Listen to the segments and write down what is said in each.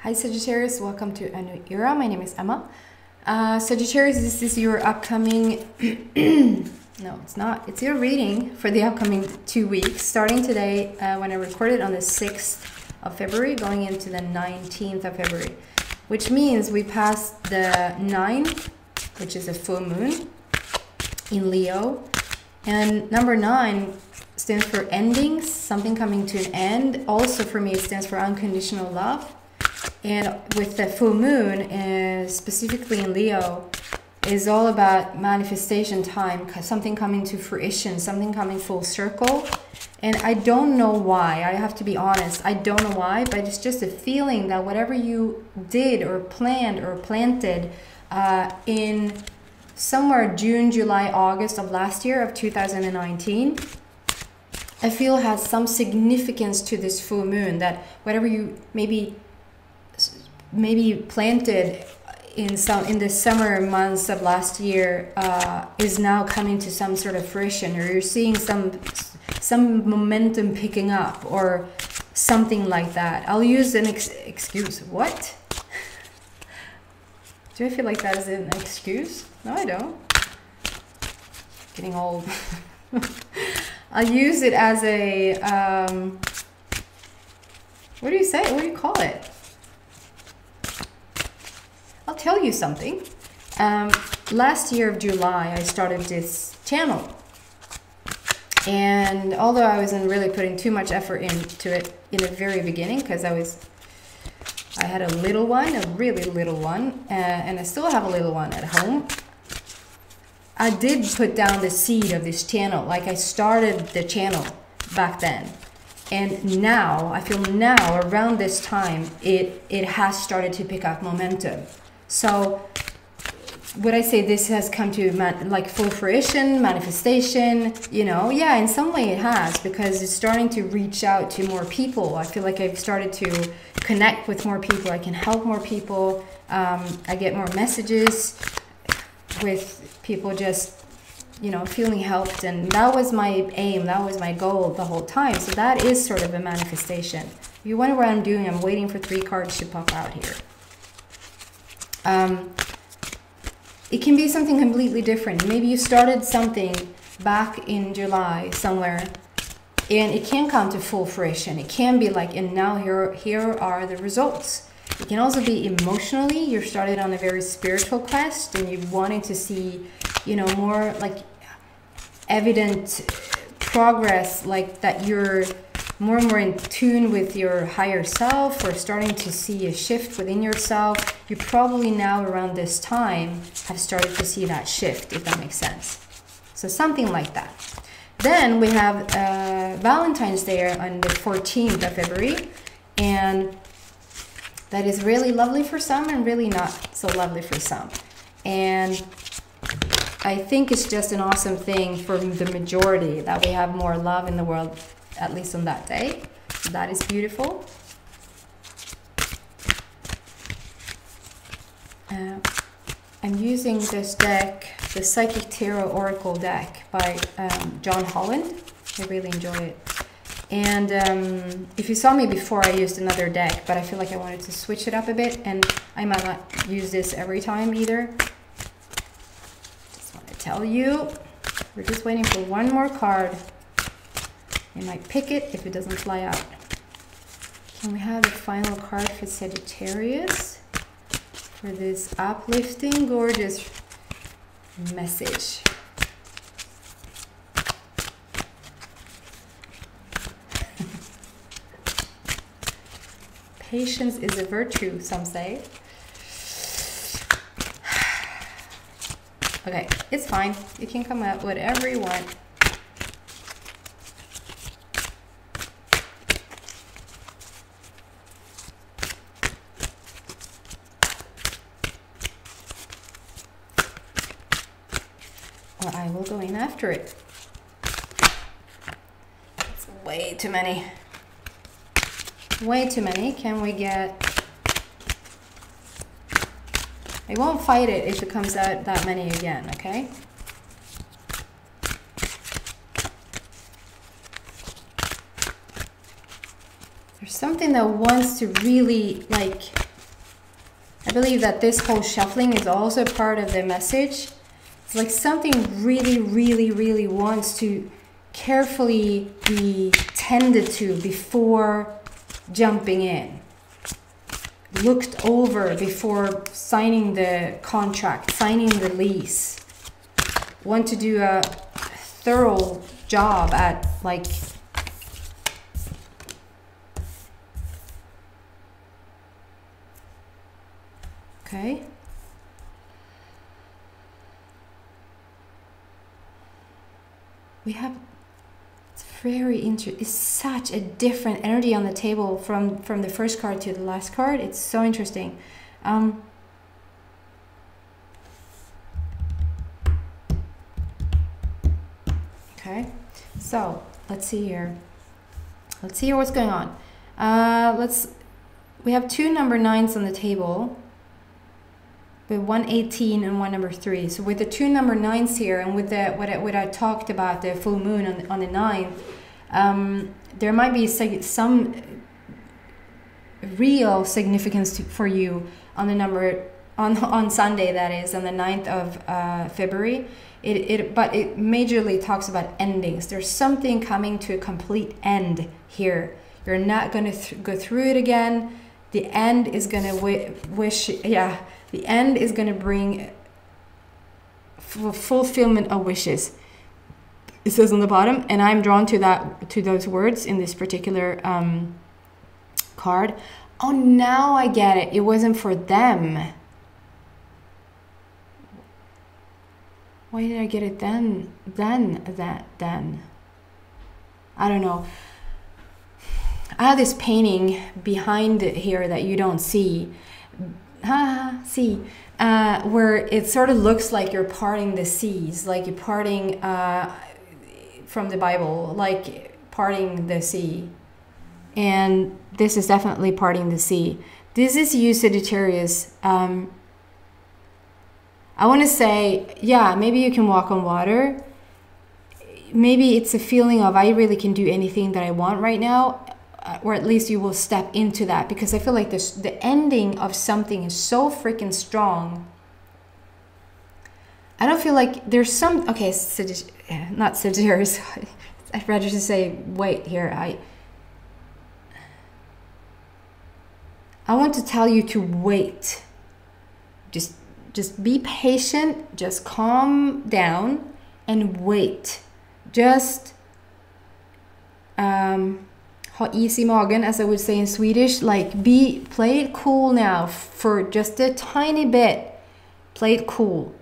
Hi Sagittarius, welcome to a new era. My name is Emma. Sagittarius, this is your upcoming, no it's not, it's your reading for the upcoming 2 weeks, starting today when I recorded on the 6th of February, going into the 19th of February, which means we passed the 9, which is a full moon in Leo, and number 9 stands for endings, something coming to an end. Also for me it stands for unconditional love. And with the full moon, specifically in Leo, is all about manifestation time, something coming to fruition, something coming full circle. And I don't know why, I have to be honest, I don't know why, but it's just a feeling that whatever you did or planned or planted in somewhere June, July, August of last year of 2019, I feel has some significance to this full moon, that whatever you maybe planted in the summer months of last year is now coming to some sort of fruition, or you're seeing some momentum picking up or something like that. I'll use an excuse. What? Do I feel like that is an excuse? No, I don't. Getting old. I'll use it as a what do you say? What do you call it? I'll tell you something. Last year of July, I started this channel. And although I wasn't really putting too much effort into it in the very beginning, because I had a little one, a really little one, and I still have a little one at home. I did put down the seed of this channel. Like, I started the channel back then. And now, I feel now, around this time, it has started to pick up momentum. So, would I say this has come to like full fruition, manifestation? You know, yeah, in some way it has, because it's starting to reach out to more people. I feel like I've started to connect with more people. I can help more people. I get more messages with people just, you know, feeling helped. And that was my aim. That was my goal the whole time. So that is sort of a manifestation. If you wonder what I'm doing, I'm waiting for 3 cards to pop out here. It can be something completely different. Maybe you started something back in July somewhere, and it can come to full fruition. It can be like, and now here are the results. It can also be emotionally. You started on a very spiritual quest, and you wanted to see, you know, more like evident progress, like that you're more and more in tune with your higher self, or starting to see a shift within yourself. You probably now around this time have started to see that shift, if that makes sense. So something like that. Then we have Valentine's Day on the 14th of February, and that is really lovely for some and really not so lovely for some. And I think it's just an awesome thing for the majority that we have more love in the world, at least on that day. So that is beautiful. I'm using this deck, the Psychic Tarot Oracle deck by John Holland. I really enjoy it. And if you saw me before, I used another deck, but I feel like I wanted to switch it up a bit, and I might not use this every time either. Just want to tell you, we're just waiting for one more card. You might pick it if it doesn't fly out. Can we have the final card for Sagittarius for this uplifting, gorgeous message? Patience is a virtue, some say. Okay, it's fine. You can come out whatever you want. Or I will go in after it. It's way too many. Way too many. Can we get... I won't fight it if it comes out that many again, okay? There's something that wants to really, like, I believe that this whole shuffling is also part of the message. It's like something really, really, really wants to carefully be tended to before jumping in. Looked over before signing the contract, signing the lease. Want to do a thorough job at like okay. We have, it's very interesting. It's such a different energy on the table from the first card to the last card. It's so interesting. Okay, so let's see here. Let's see what's going on. We have two number 9s on the table, with 118 and 1 number 3. So with the two number 9s here, and with the what I talked about, the full moon on the 9th, there might be some real significance for you on the number on Sunday, that is on the 9th of February. But it majorly talks about endings. There's something coming to a complete end here. You're not going to go through it again. The end is going to the end is going to bring fulfillment of wishes. It says on the bottom, and I'm drawn to those words in this particular card. Oh, now I get it. It wasn't for them. Why did I get it then? I don't know. I have this painting behind it here that you don't see. Where it sort of looks like you're parting the seas, like you're parting from the Bible, like parting the sea. And this is definitely parting the sea. This is you, Sagittarius. I want to say, yeah, maybe you can walk on water. Maybe it's a feeling of I really can do anything that I want right now. Or at least you will step into that, because I feel like the ending of something is so freaking strong. I don't feel like there's some, okay, not Sagittarius. I'd rather just say wait here. I want to tell you to wait. Just be patient, just calm down and wait. Just ha is i magen, as I would say in Swedish. Like play it cool now for just a tiny bit. Play it cool.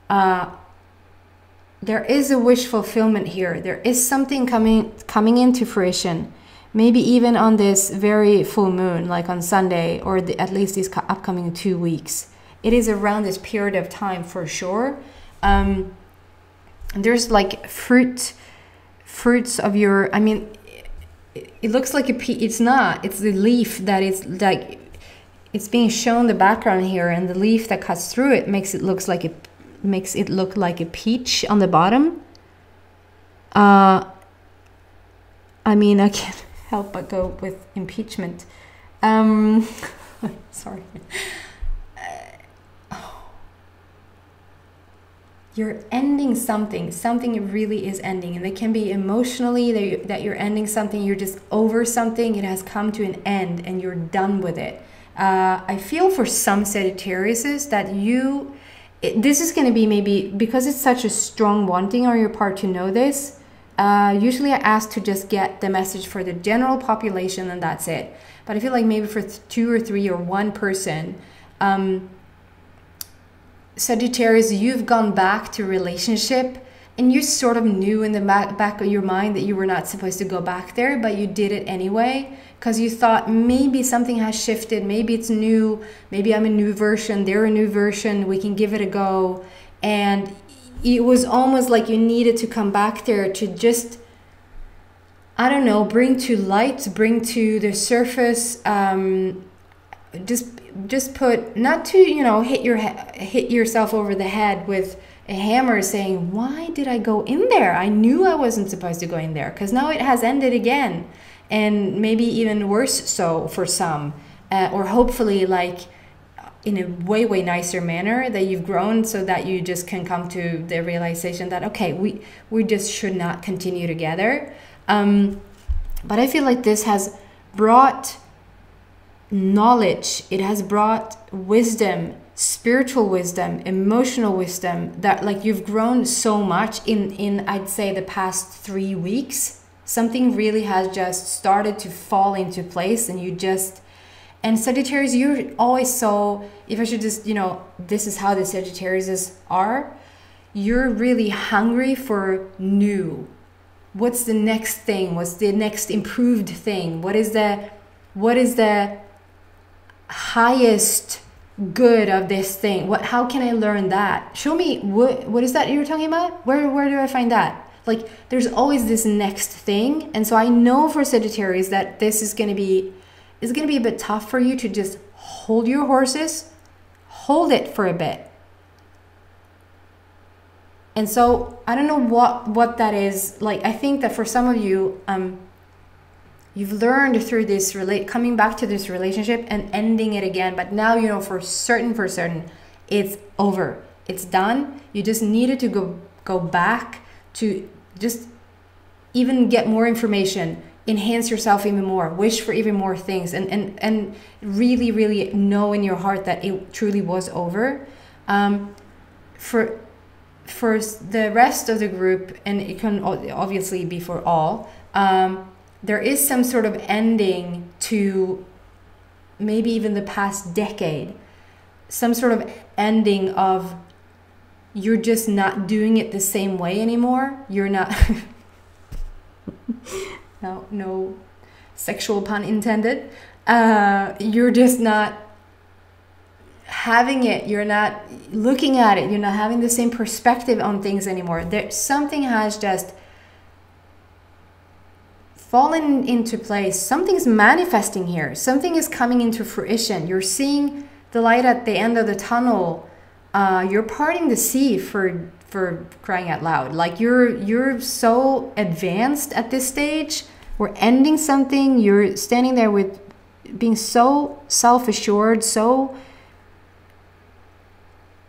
There is a wish fulfillment here. There is something coming into fruition. Maybe even on this very full moon, like on Sunday, or at least these upcoming 2 weeks. It is around this period of time for sure. There's like fruits of your, I mean, it looks like a pea. It's not. It's the leaf that is like, it's being shown the background here, and the leaf that cuts through it makes it look like a peach on the bottom. I mean, I can't help but go with impeachment. Sorry. You're ending something. Something really is ending. And it can be emotionally that you're ending something. You're just over something. It has come to an end and you're done with it. I feel for some Sagittariuses that this is going to be maybe, because it's such a strong wanting on your part to know this, usually I ask to just get the message for the general population and that's it. But I feel like maybe for 2 or 3 or 1 person, Sagittarius, you've gone back to relationship and you sort of knew in the back of your mind that you were not supposed to go back there, but you did it anyway because you thought maybe something has shifted, maybe it's new, maybe I'm a new version, they're a new version, we can give it a go. And it was almost like you needed to come back there to just, I don't know, bring to light, bring to the surface, just put, not to, you know, hit yourself over the head with a hammer saying, why did I go in there? I knew I wasn't supposed to go in there, because now it has ended again, and maybe even worse so for some, or hopefully like in a way nicer manner, that you've grown so that you just can come to the realization that, okay, we just should not continue together. But I feel like this has brought knowledge, it has brought wisdom, spiritual wisdom, emotional wisdom, that like you've grown so much in I'd say the past 3 weeks. Something really has just started to fall into place, and you just, and Sagittarius, you're always so, if I should just, you know, this is how the Sagittariuses are, you're really hungry for new. What's the next thing? What's the next improved thing? What is the highest good of this thing? How can I learn that? Show me, what is that you're talking about? Where do I find that? Like, there's always this next thing. And so I know for Sagittarius that this is going to be a bit tough for you to just hold your horses, hold it for a bit. And so I don't know what that is. Like, I think that for some of you, you've learned through this coming back to this relationship and ending it again. But now, you know, for certain, it's over. It's done. You just needed to go back to just even get more information, enhance yourself even more, wish for even more things, and really know in your heart that it truly was over. For the rest of the group, and it can obviously be for all, there is some sort of ending to maybe even the past decade, some sort of ending of, you're just not doing it the same way anymore. You're not, no sexual pun intended. You're just not having it. You're not looking at it. You're not having the same perspective on things anymore. Something has just fallen into place. Something's manifesting here. Something is coming into fruition. You're seeing the light at the end of the tunnel. You're parting the sea, for crying out loud. Like, you're so advanced at this stage. We're ending something. You're standing there with being so self-assured, so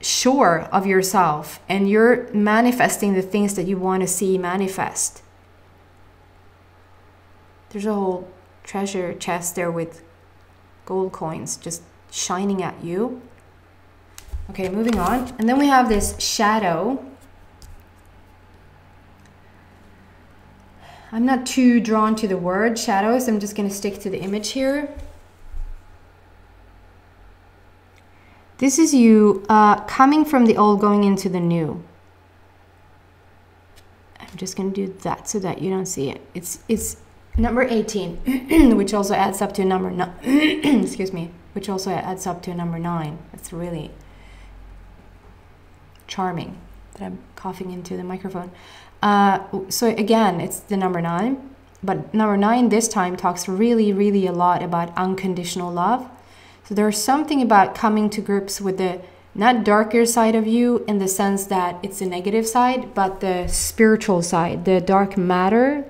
sure of yourself, and you're manifesting the things that you want to see manifest. There's a whole treasure chest there with gold coins just shining at you. Okay, moving on. And then we have this shadow. I'm not too drawn to the word shadows. I'm just going to stick to the image here. This is you coming from the old, going into the new. I'm just going to do that so that you don't see it. It's number 18, which also adds up to number 9. Excuse me, which also adds up to number 9. That's really charming that I'm coughing into the microphone. So again, it's the number 9, but number 9 this time talks really a lot about unconditional love. So there's something about coming to grips with the not darker side of you in the sense that it's a negative side, but the spiritual side, the dark matter,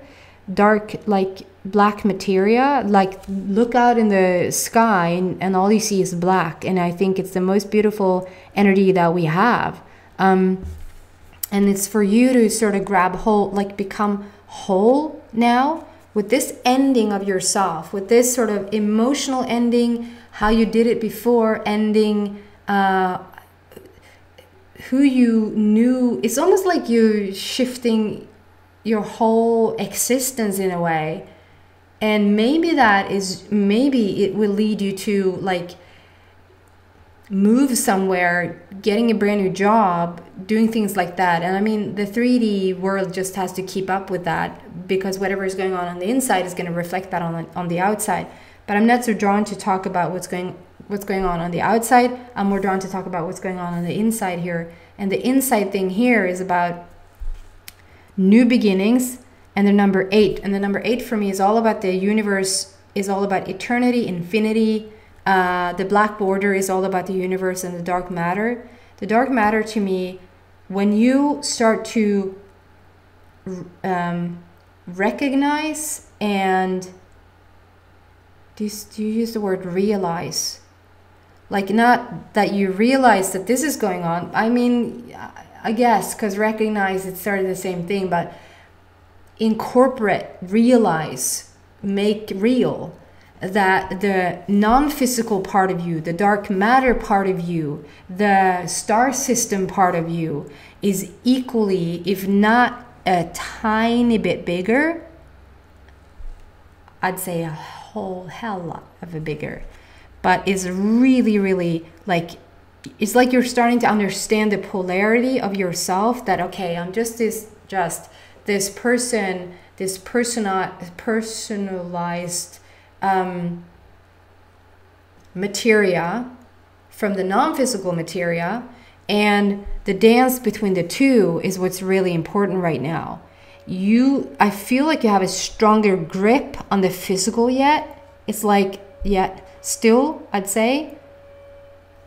dark like black materia. Like, look out in the sky and all you see is black, and I think it's the most beautiful energy that we have. And it's for you to sort of grab hold, like become whole now with this ending of yourself, with this sort of emotional ending, how you did it before, ending who you knew. It's almost like you're shifting your whole existence in a way. And maybe it will lead you to like move somewhere, getting a brand new job, doing things like that. And I mean, the 3D world just has to keep up with that, because whatever is going on the inside is going to reflect that on the outside. But I'm not so drawn to talk about what's going on the outside. I'm more drawn to talk about what's going on the inside here. And the inside thing here is about new beginnings, and the number 8. And the number 8 for me is all about the universe, is all about eternity, infinity. The black border is all about the universe and the dark matter. The dark matter to me, when you start to recognize and do you use the word realize? Like, not that you realize that this is going on. I mean, I guess, because recognize it's sort of the same thing, but incorporate, realize, make real that the non-physical part of you, the dark matter part of you, the star system part of you is equally, if not a tiny bit bigger, I'd say a whole hell lot of a bigger, but is really, really like, it's like you're starting to understand the polarity of yourself, that, okay, I'm just this person, this personalized materia from the non-physical materia, and the dance between the two is what's really important right now. I feel like you have a stronger grip on the physical yet. It's like, yet still, I'd say,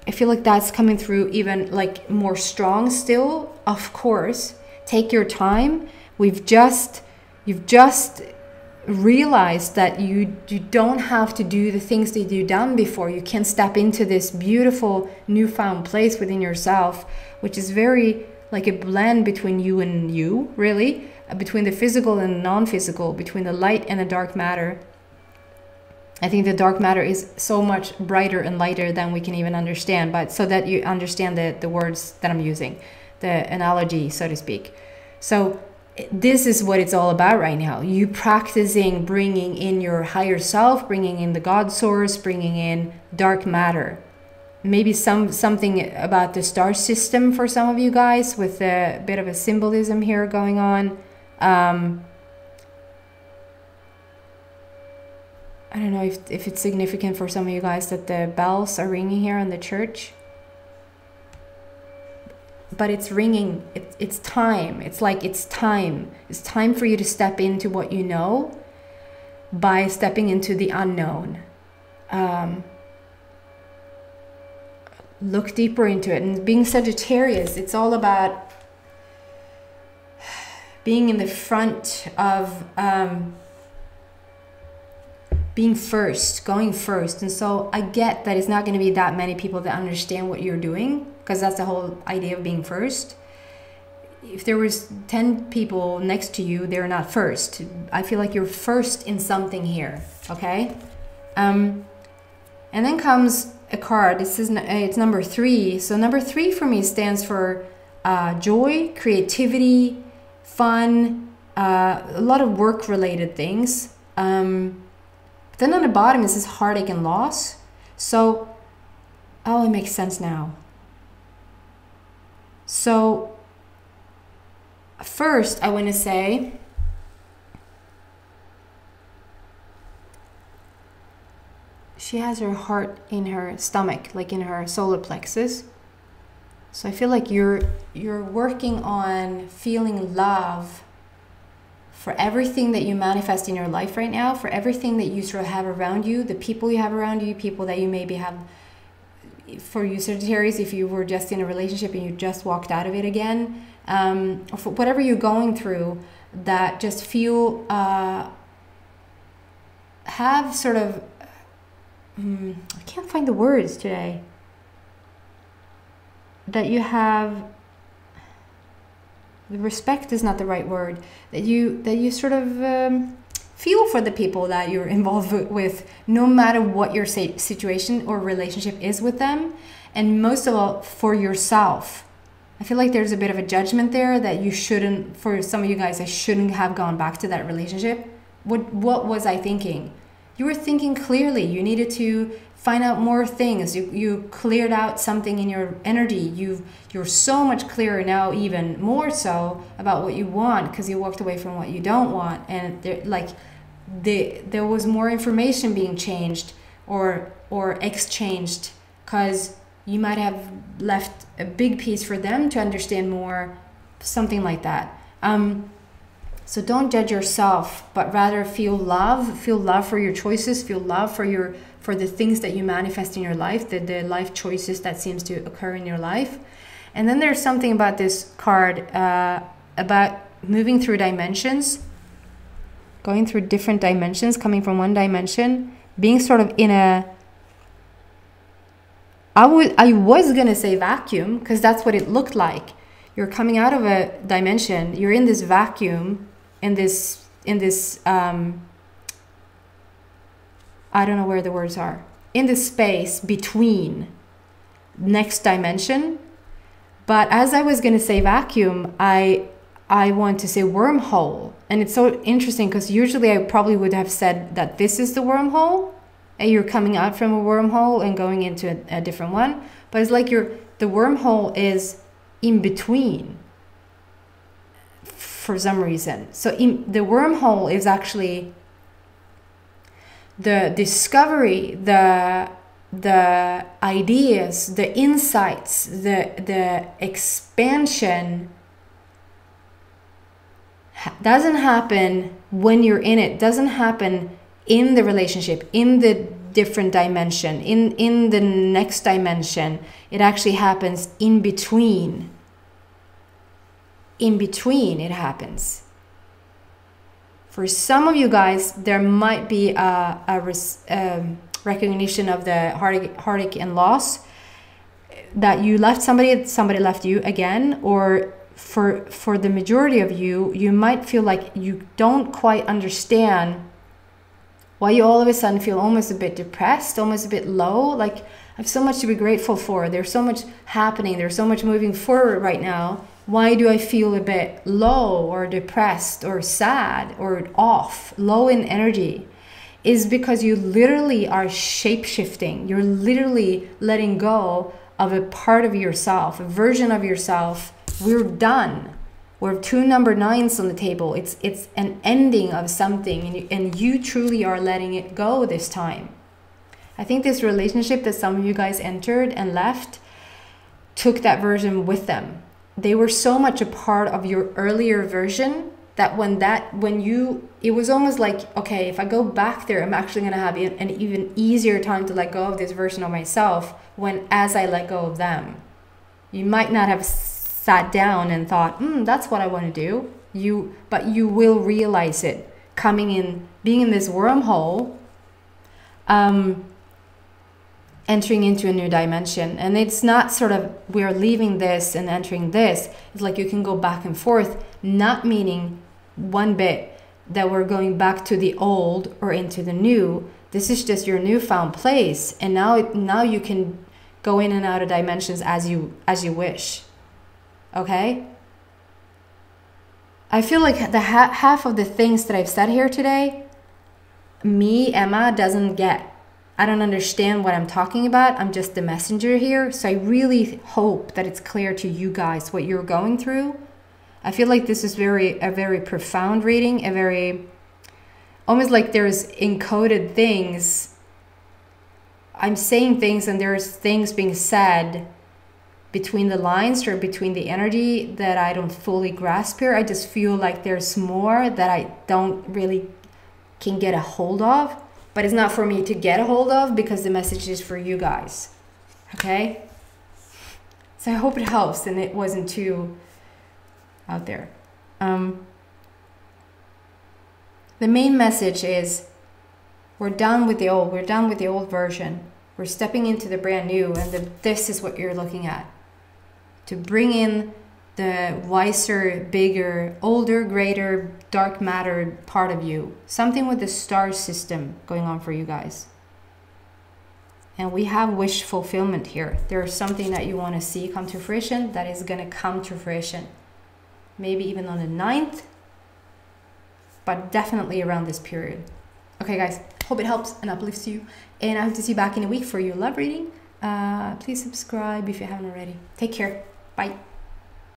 I feel like that's coming through even like more strong still. Of course, take your time. You've just realized that you don't have to do the things that you've done before. You can step into this beautiful newfound place within yourself, which is very like a blend between you and you, really, between the physical and the non-physical, between the light and the dark matter. I think the dark matter is so much brighter and lighter than we can even understand, but so that you understand the words that I'm using, the analogy, so to speak. So this is what it's all about right now. You practicing bringing in your higher self, bringing in the God source, bringing in dark matter. Maybe something about the star system for some of you guys, with a bit of a symbolism here going on. I don't know if it's significant for some of you guys that the bells are ringing here in the church. But it's ringing, it's time. It's like it's time. It's time for you to step into what you know by stepping into the unknown. Look deeper into it. And being Sagittarius, it's all about being in the front of being first, going first. And so I get that it's not going to be that many people that understand what you're doing, because that's the whole idea of being first. If there was 10 people next to you, they're not first. I feel like you're first in something here, okay? And then comes a card. It's number 3. So number 3 for me stands for joy, creativity, fun, a lot of work-related things. Then on the bottom it says heartache and loss. So, oh, it makes sense now. So, first I want to say, she has her heart in her stomach, like in her solar plexus. So I feel like you're working on feeling love for everything that you manifest in your life right now, for everything that you sort of have around you, the people you have around you, people that you maybe have. For you Sagittarius, if you were just in a relationship and you just walked out of it again, or for whatever you're going through, that just feel, have sort of, I can't find the words today, that you have, the respect is not the right word, that you sort of feel for the people that you're involved with, no matter what your situation or relationship is with them, and most of all for yourself. I feel like there's a bit of a judgment there that you shouldn't, for some of you guys, I shouldn't have gone back to that relationship. What was I thinking? You were thinking clearly. You needed to find out more things. You cleared out something in your energy. You're so much clearer now, even more so, about what you want, because you walked away from what you don't want. And there was more information being changed or exchanged, because you might have left a big piece for them to understand more, something like that. So don't judge yourself, but rather feel love for your choices, feel love for the things that you manifest in your life, the life choices that seems to occur in your life. And then there's something about this card about moving through dimensions, going through different dimensions, coming from one dimension, being sort of in I was gonna say vacuum, because that's what it looked like. You're coming out of a dimension, you're in this vacuum, in this I don't know where the words are, in this space between next dimension. But as I was gonna say vacuum, I want to say wormhole. And it's so interesting because usually I probably would have said that this is the wormhole, and you're coming out from a wormhole and going into a different one. But it's like the wormhole is in between for some reason. So the wormhole is actually the discovery, the ideas, the insights, the expansion doesn't happen when you're in it, doesn't happen in the relationship, in the different dimension, in the next dimension. It actually happens in between. In between it happens. For some of you guys, there might be a recognition of the heartache and loss, that you left somebody left you again, or for the majority of you, you might feel like you don't quite understand why you all of a sudden feel almost a bit depressed, almost a bit low. Like, I have so much to be grateful for. There's so much happening. There's so much moving forward right now. Why do I feel a bit low or depressed or sad or off, low in energy? Is because you literally are shape-shifting. You're literally letting go of a part of yourself, a version of yourself. We're done. We're 2 number 9s on the table. It's an ending of something, and you truly are letting it go this time. I think this relationship that some of you guys entered and left took that version with them. They were so much a part of your earlier version that it was almost like, okay, if I go back there, I'm actually going to have an even easier time to let go of this version of myself as I let go of them. You might not have sat down and thought, that's what I want to do. But you will realize it coming in, being in this wormhole, entering into a new dimension. And it's not sort of we're leaving this and entering this. It's like you can go back and forth, not meaning one bit that we're going back to the old or into the new. This is just your newfound place, and now you can go in and out of dimensions as you wish. Okay? I feel like the half of the things that I've said here today, me, Emma, doesn't get. I don't understand what I'm talking about. I'm just the messenger here. So I really hope that it's clear to you guys what you're going through. I feel like this is a very profound reading, almost like there's encoded things. I'm saying things and there's things being said between the lines or between the energy that I don't fully grasp here. I just feel like there's more that I don't really can get a hold of, but it's not for me to get a hold of because the message is for you guys. Okay? So I hope it helps and it wasn't too out there. The main message is we're done with the old. We're done with the old version. We're stepping into the brand new, and this is what you're looking at. To bring in the wiser, bigger, older, greater, dark matter part of you. Something with the star system going on for you guys. And we have wish fulfillment here. There's something that you want to see come to fruition that is going to come to fruition. Maybe even on the 9th, but definitely around this period. Okay, guys, hope it helps and uplifts you. And I hope to see you back in a week for your love reading. Please subscribe if you haven't already. Take care. Bye.